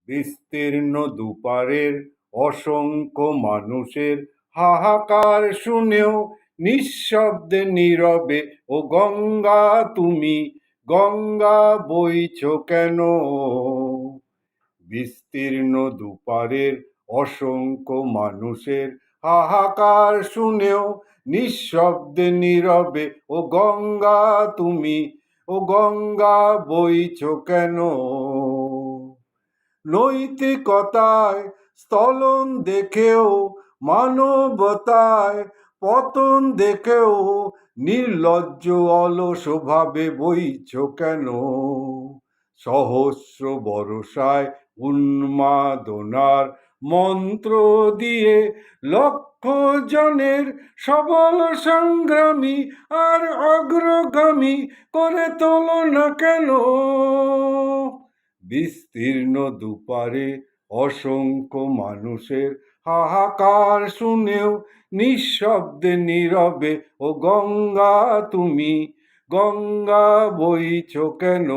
বিস্তীর্ণ দুপারের অসংখ্য মানুষের হাহাকার শুনেও নিঃশব্দে নীরবে ও গঙ্গা তুমি গঙ্গা বইছ কেন? বিস্তীর্ণ দুপারের অসংখ্য মানুষের হাহাকার শুনেও নিঃশব্দে নীরবে ও গঙ্গা তুমি ও গঙ্গা বইছ কেন? নৈতিকতায় স্থলন দেখেও মানবতায় পতন দেখেও নির্লজ্জ অলস ভাবে বইছ কেন? সহস্র বরষায় উন্মাদনার মন্ত্র দিয়ে লক্ষ জনের সবল সংগ্রামী আর অগ্রগামী করে তোলো না কেন? বিস্তীর্ণ দুপারে অসংখ্য মানুষের হাহাকার শুনেও নিঃশব্দে নীরবে ও গঙ্গা তুমি গঙ্গা বইছ কেন?